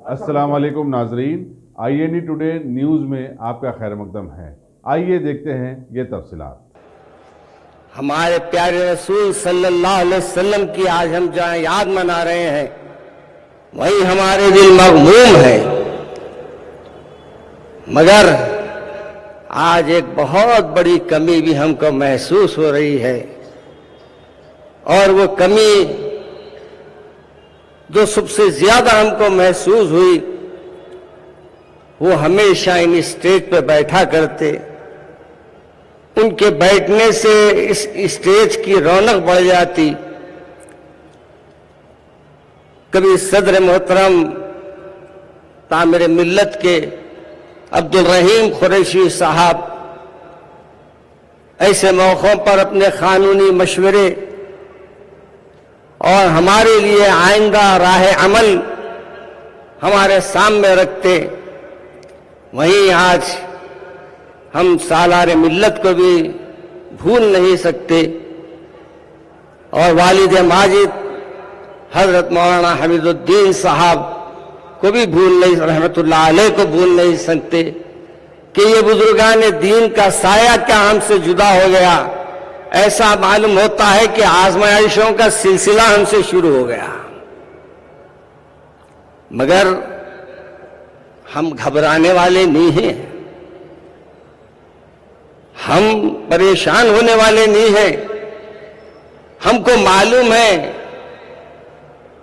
अस्सलाम वालेकुम नाजरीन, INE टुडे न्यूज़ में आपका खैर मकदम है। आइए देखते हैं ये तफसीलात। हमारे प्यारे रसूल सल्लल्लाहु अलैहि वसल्लम की आज हम जहाँ याद मना रहे हैं, वही हमारे दिल मगमूम है। मगर आज एक बहुत बड़ी कमी भी हमको महसूस हो रही है, और वो कमी जो सबसे ज्यादा हमको महसूस हुई, वो हमेशा इन स्टेज पे बैठा करते। उनके बैठने से इस स्टेज की रौनक बढ़ जाती। कभी सदर मोहतरम तामिर मिल्लत के अब्दुल रहीम कुरैशी साहब ऐसे मौक़ों पर अपने कानूनी मशवरे और हमारे लिए आइंदा राह अमल हमारे सामने रखते। वहीं आज हम सालार मिल्लत को भी भूल नहीं सकते, और वालिद माजिद हजरत मौलाना हमीदुद्दीन साहब को भी भूल नहीं, रहमतुल्लाह अलैह को भूल नहीं सकते कि ये बुजुर्गान दीन का साया क्या हमसे जुदा हो गया। ऐसा मालूम होता है कि आजमाइशों का सिलसिला हमसे शुरू हो गया। मगर हम घबराने वाले नहीं हैं, हम परेशान होने वाले नहीं हैं। हमको मालूम है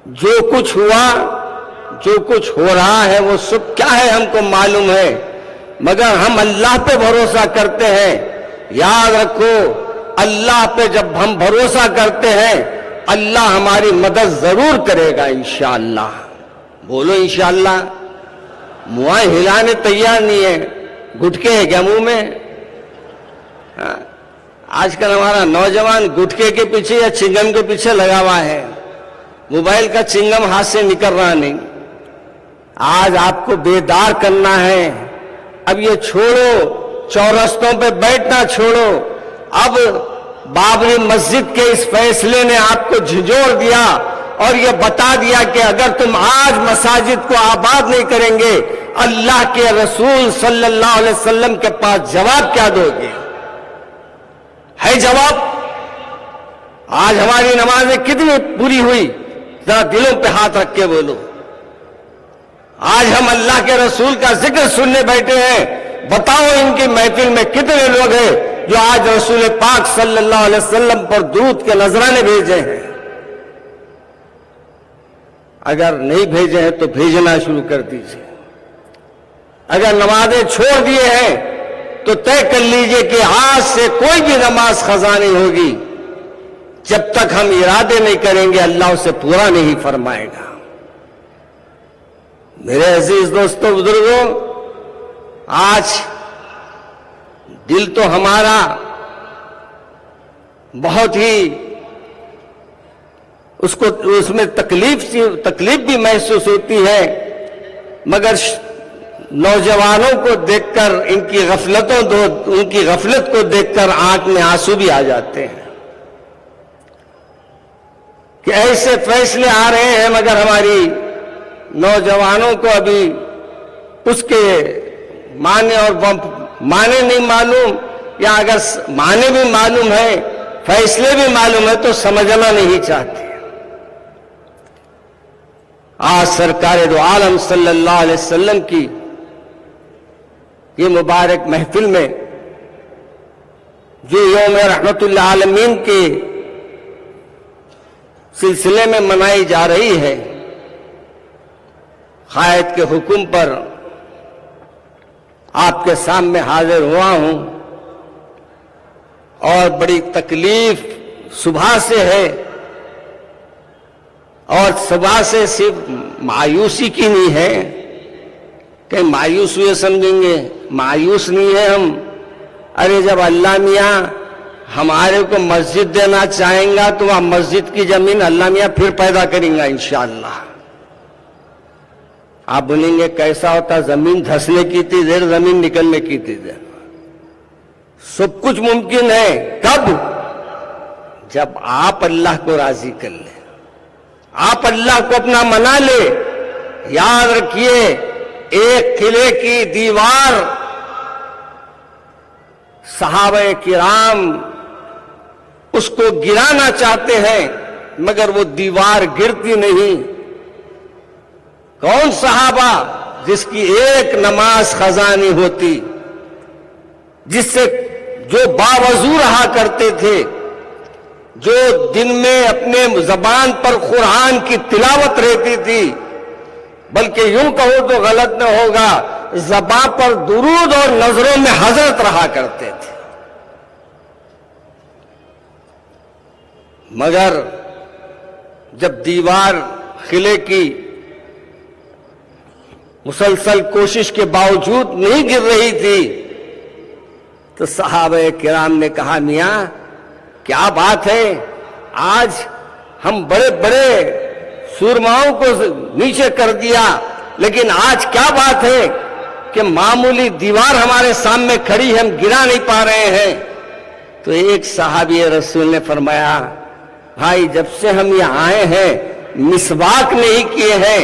जो कुछ हुआ, जो कुछ हो रहा है, वो सब क्या है हमको मालूम है। मगर हम अल्लाह पे भरोसा करते हैं। याद रखो, अल्लाह पे जब हम भरोसा करते हैं, अल्लाह हमारी मदद जरूर करेगा इंशाअल्लाह। बोलो इंशाअल्लाह। मुंह हिलाने तैयार नहीं है, गुटके है क्या मुंह में? आजकल हमारा नौजवान गुटके के पीछे या चिंगम के पीछे लगा हुआ है। मोबाइल का चिंगम हाथ से निकल रहा नहीं। आज आपको बेदार करना है। अब ये छोड़ो, चौरस्तों पे बैठना छोड़ो। अब बाबरी मस्जिद के इस फैसले ने आपको झिझोड़ दिया और ये बता दिया कि अगर तुम आज मसाजिद को आबाद नहीं करेंगे, अल्लाह के रसूल सल्लल्लाहु अलैहि वसल्लम के पास जवाब क्या दोगे? है जवाब? आज हमारी नमाजें कितनी पूरी हुई, जरा दिलों पे हाथ रख के बोलो। आज हम अल्लाह के रसूल का जिक्र सुनने बैठे हैं। बताओ इनकी महफिल में कितने लोग हैं जो आज रसूल पाक सल्लल्लाहु अलैहि वसल्लम पर दूध के नजराने भेजे हैं? अगर नहीं भेजे हैं तो भेजना शुरू कर दीजिए। अगर नमाजें छोड़ दिए हैं तो तय कर लीजिए कि आज से कोई भी नमाज खजा नहीं होगी। जब तक हम इरादे नहीं करेंगे, अल्लाह उसे पूरा नहीं फरमाएगा। मेरे अजीज दोस्तों, बुजुर्गों, आज दिल तो हमारा बहुत ही उसमें तकलीफ भी महसूस होती है। मगर नौजवानों को देखकर, उनकी गफलत को देखकर आंख में आंसू भी आ जाते हैं कि ऐसे फैसले आ रहे हैं, मगर हमारी नौजवानों को अभी उसके माने और माने नहीं मालूम, या अगर माने भी मालूम है, फैसले भी मालूम है, तो समझना नहीं चाहते। आज सरकार दो आलम सल्लल्लाहु अलैहि वसल्लम की ये मुबारक महफिल में जो यौम रहमतुल आलमीन के सिलसिले में मनाई जा रही है, कायद के हुक्म पर आपके सामने हाजिर हुआ हूं, और बड़ी तकलीफ सुबह से है। और सुबह से सिर्फ मायूसी की नहीं है कि मायूस हुए समझेंगे, मायूस नहीं है हम। अरे जब अल्लाह मियाँ हमारे को मस्जिद देना चाहेंगा तो वह मस्जिद की जमीन अल्लाह मियाँ फिर पैदा करेंगे इंशाअल्लाह। आप बोलेंगे कैसा होता? जमीन धंसने की थी देर, जमीन निकलने की थी देर। सब कुछ मुमकिन है। कब? जब आप अल्लाह को राजी कर ले, आप अल्लाह को अपना मना ले, یاد رکھیے ایک قلعے کی دیوار صحابہ کرام اس کو گرانا چاہتے ہیں مگر وہ دیوار گرتی نہیں. کون صحابہ؟ جس کی ایک نماز قضا نہیں ہوتی، جس سے جو باوضو رہا کرتے تھے، جو دن میں اپنے زبان پر قرآن کی تلاوت رہتی تھی، بلکہ یوں کہو تو غلط نہ ہوگا، زبان پر درود اور نظروں میں حضرت رہا کرتے تھے. مگر جب دیوار قلعے کی مسلسل کوشش کے باوجود نہیں گر رہی تھی تو صحابہ کرام نے کہا میاں کیا بات ہے، آج ہم بڑے بڑے سورماؤں کو نیچے کر دیا، لیکن آج کیا بات ہے کہ معمولی دیوار ہمارے سامنے کھڑی ہے، ہم گرا نہیں پا رہے ہیں. تو ایک صحابی رسول نے فرمایا بھائی جب سے ہم یہاں آئے ہیں مسواک نہیں کیے ہیں،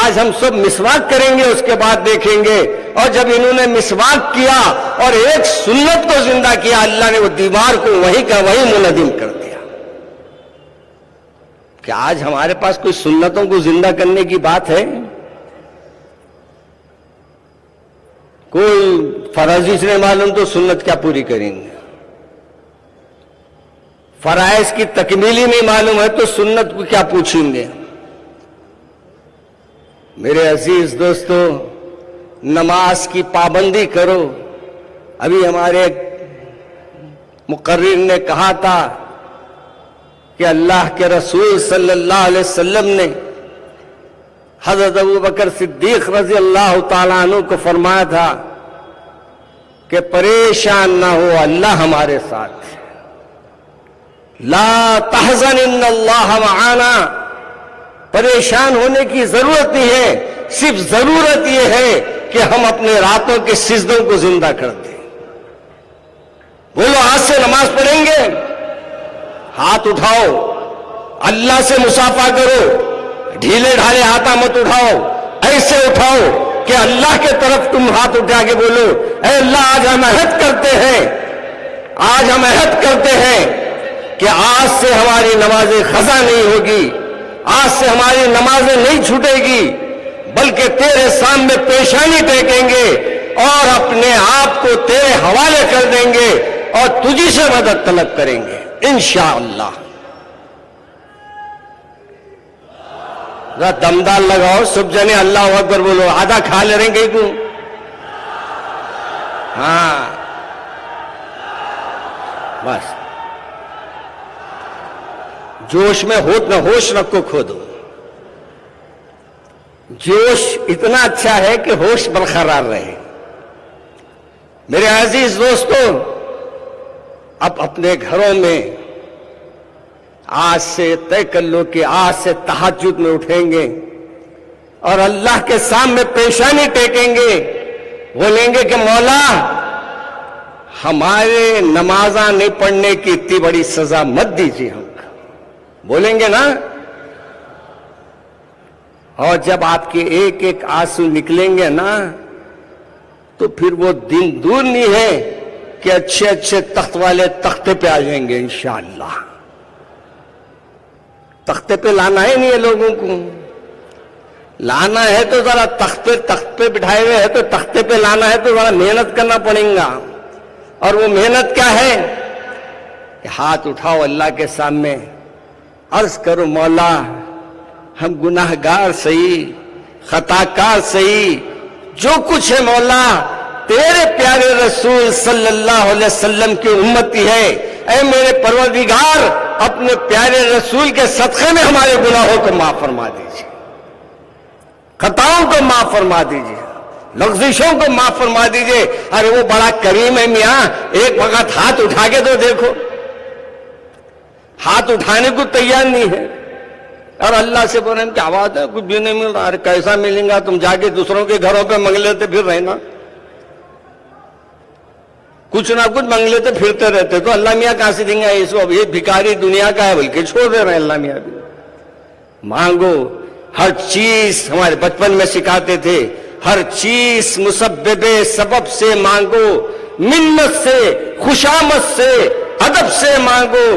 آج ہم سب مسواک کریں گے، اس کے بعد دیکھیں گے. اور جب انہوں نے مسواک کیا اور ایک سنت کو زندہ کیا، اللہ نے وہ دیوار کو وہیں کا وہیں منہدم کر دیا. کہ آج ہمارے پاس کوئی سنتوں کو زندہ کرنے کی بات ہے؟ کوئی فرض نہیں معلوم تو سنت کیا پوری کریں گے؟ فرائض کی تکمیلی نہیں معلوم ہے تو سنت کو کیا پوچھیں گے؟ میرے عزیز دوستو، نماز کی پابندی کرو. ابھی ہمارے مقرر نے کہا تھا کہ اللہ کے رسول صلی اللہ علیہ وسلم نے حضرت ابوبکر صدیق رضی اللہ تعالیٰ عنہ کو فرمایا تھا کہ پریشان نہ ہو، اللہ ہمارے ساتھ ہے. لا تحزن ان اللہ معانا. پریشان ہونے کی ضرورت نہیں ہے، صرف ضرورت یہ ہے کہ ہم اپنے راتوں کے سجدوں کو زندہ کر دیں. بولو آج سے نماز پڑھیں گے، ہاتھ اٹھاؤ، اللہ سے مصافحہ کرو، ڈھیلے ڈھالے ہاتھ مت اٹھاؤ، ایسے اٹھاؤ کہ اللہ کے طرف تم ہاتھ اٹھا کے بولو اے اللہ آج ہم عہد کرتے ہیں، آج ہم عہد کرتے ہیں کہ آج سے ہماری نمازیں قضا نہیں ہوگی، آج سے ہماری نمازیں نہیں چھوٹے گی، بلکہ تیرے سامنے پیشانی ٹیکیں گے اور اپنے آپ کو تیرے حوالے کر دیں گے اور تجھی سے مدد طلب کریں گے انشاءاللہ. ذرا دمدار لگاؤ، سب جنے اللہ اکبر بولو، آدھا کھا لے رہیں گے کیوں؟ ہاں بس جوش میں ہوش رکھو کھو دو. جوش اتنا اچھا ہے کہ ہوش برقرار رہے. میرے عزیز دوستو، اب اپنے گھروں میں آج سے طے کر لو کہ آج سے تہجد میں اٹھیں گے اور اللہ کے سامنے پیشانی ٹیکیں گے، بولیں گے کہ مولا ہمارے نمازاں نہیں پڑھنے کی اتنی بڑی سزا مت دیجیے ہم کو. بولیں گے نا؟ اور جب آپ کے ایک ایک آنسو نکلیں گے نا تو پھر وہ دن دور نہیں ہے کہ اچھے اچھے تخت والے تختے پہ آ جائیں گے انشاءاللہ. تختے پہ لانا ہے نہیں ہے لوگوں کو، لانا ہے تو ذرا تخت پہ بٹھائے ہوئے ہے تو تختے پہ لانا ہے تو ذرا محنت کرنا پڑے گا. اور وہ محنت کیا ہے کہ ہاتھ اٹھاؤ اللہ کے سامنے، عرض کرو مولا ہم گناہ گار صحیح، خطا کار صحیح، جو کچھ ہے مولا تیرے پیارے رسول صلی اللہ علیہ وسلم کی امتی ہے. اے میرے پروردگار اپنے پیارے رسول کے صدقے میں ہمارے گناہوں کو معاف فرما دیجیے، خطاؤں کو معاف فرما دیجیے، لغزشوں کو معاف فرما دیجیے. ارے وہ بڑا کریم ہے میاں، ایک وقت ہاتھ اٹھا کے تو دیکھو. ہاتھ اٹھانے کو تیار نہیں ہے اور اللہ سے بول رہے ہیں کیا بات ہے کچھ بھی نہیں مل رہا. ارے کیسا ملیں گا، تم جا کے دوسروں کے گھروں پہ منگ لیتے پھر رہنا، کچھ نہ کچھ منگ لیتے پھرتے رہتے تو اللہ میاں کہاں سے دیں گے اس کو؟ اب یہ بھکاری دنیا کا ہے بلکہ چھوڑ دے رہے ہیں اللہ میاں بھی. مانگو، हर चीज हमारे बचपन में सिखाते थे, हर चीज मुसब्बिबे सबब से मांगो, मिन्नत से, खुशामद से, अदब से मांगो,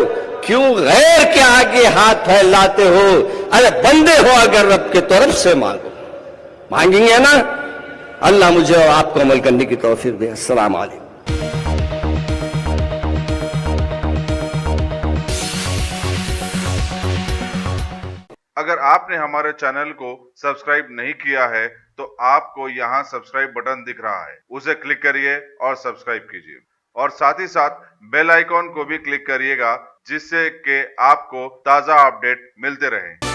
क्यों गैर के आगे हाथ फैलाते हो? अरे बंदे हो अगर रब के तरफ से मांगो। मांगेंगे ना? अल्लाह मुझे और आपको अमल करने की तौफीक दे। अस्सलाम वालेकुम। अगर आपने हमारे चैनल को सब्सक्राइब नहीं किया है तो आपको यहाँ सब्सक्राइब बटन दिख रहा है, उसे क्लिक करिए और सब्सक्राइब कीजिए और साथ ही साथ बेल आइकॉन को भी क्लिक करिएगा जिससे कि आपको ताज़ा अपडेट मिलते रहें।